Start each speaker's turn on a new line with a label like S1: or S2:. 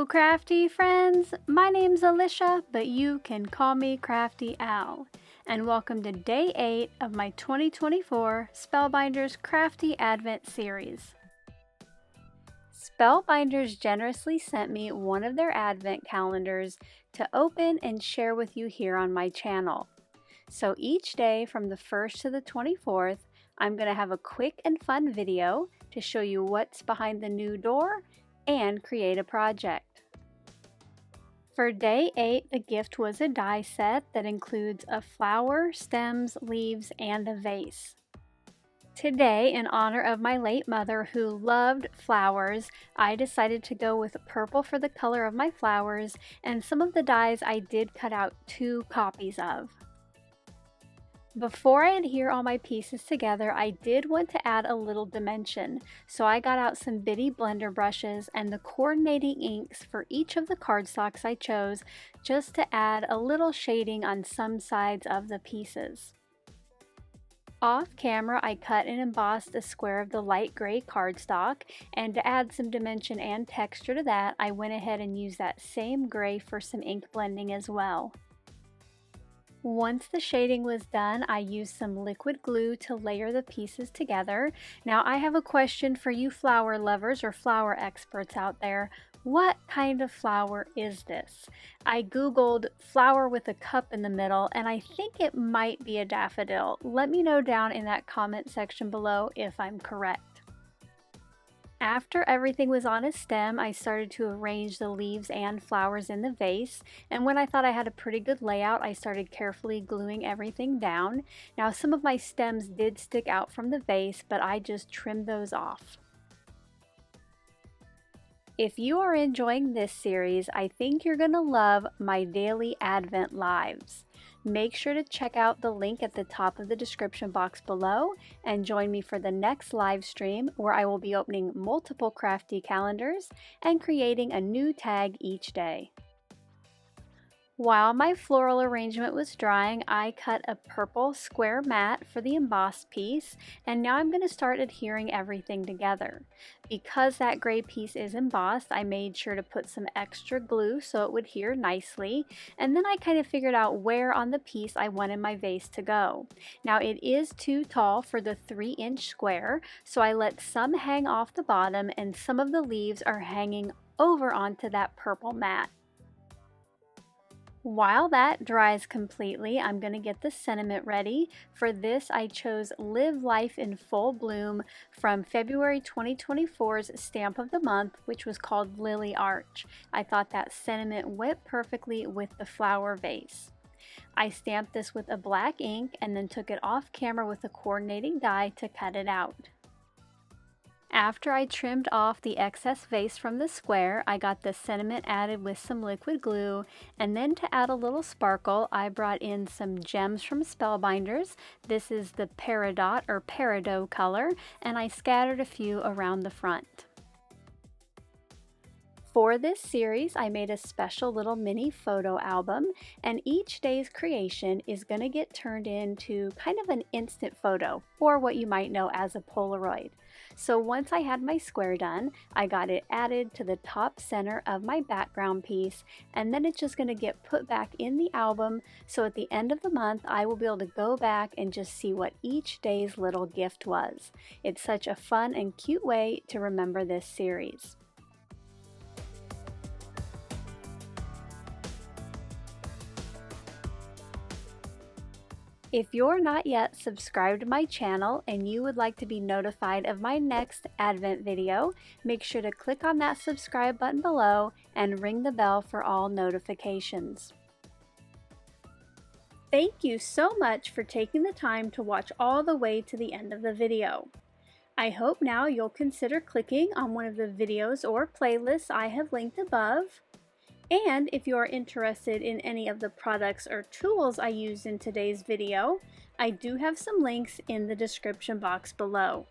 S1: Hello crafty friends, my name's Alicia, but you can call me Crafty Al, and welcome to day 8 of my 2024 Spellbinders Crafty Advent series. Spellbinders generously sent me one of their advent calendars to open and share with you here on my channel. So each day from the 1st to the 24th, I'm going to have a quick and fun video to show you what's behind the new door and create a project. For day 8, the gift was a die set that includes a flower, stems, leaves, and a vase. Today, in honor of my late mother who loved flowers, I decided to go with purple for the color of my flowers, and some of the dies I did cut out 2 copies of. Before I adhere all my pieces together, I did want to add a little dimension, so I got out some bitty blender brushes and the coordinating inks for each of the cardstocks I chose, just to add a little shading on some sides of the pieces. Off camera, I cut and embossed a square of the light gray cardstock, and to add some dimension and texture to that, I went ahead and used that same gray for some ink blending as well. Once the shading was done, I used some liquid glue to layer the pieces together. Now I have a question for you flower lovers or flower experts out there. What kind of flower is this? I googled flower with a cup in the middle and I think it might be a daffodil. Let me know down in that comment section below if I'm correct. After everything was on a stem, I started to arrange the leaves and flowers in the vase, and when I thought I had a pretty good layout, I started carefully gluing everything down. Now some of my stems did stick out from the vase, but I just trimmed those off. If you are enjoying this series, I think you're going to love my daily Advent lives. Make sure to check out the link at the top of the description box below and join me for the next live stream where I will be opening multiple crafty calendars and creating a new tag each day. While my floral arrangement was drying, I cut a purple square mat for the embossed piece, and now I'm going to start adhering everything together. Because that gray piece is embossed, I made sure to put some extra glue so it would adhere nicely, and then I kind of figured out where on the piece I wanted my vase to go. Now it is too tall for the 3-inch square, so I let some hang off the bottom and some of the leaves are hanging over onto that purple mat. While that dries completely, I'm going to get the sentiment ready. For this, I chose Live Life in Full Bloom from February 2024's Stamp of the Month, which was called Lily Arch. I thought that sentiment went perfectly with the flower vase. I stamped this with a black ink and then took it off camera with a coordinating die to cut it out. After I trimmed off the excess vase from the square, I got the sentiment added with some liquid glue, and then to add a little sparkle, I brought in some gems from Spellbinders. This is the Peridot or Peridot color, and I scattered a few around the front. For this series, I made a special little mini photo album, and each day's creation is going to get turned into kind of an instant photo, or what you might know as a polaroid. So once I had my square done, I got it added to the top center of my background piece, and then it's just going to get put back in the album, so at the end of the month I will be able to go back and just see what each day's little gift was. It's such a fun and cute way to remember this series. If you're not yet subscribed to my channel and you would like to be notified of my next Advent video, make sure to click on that subscribe button below and ring the bell for all notifications. Thank you so much for taking the time to watch all the way to the end of the video. I hope now you'll consider clicking on one of the videos or playlists I have linked above. And if you are interested in any of the products or tools I used in today's video, I do have some links in the description box below.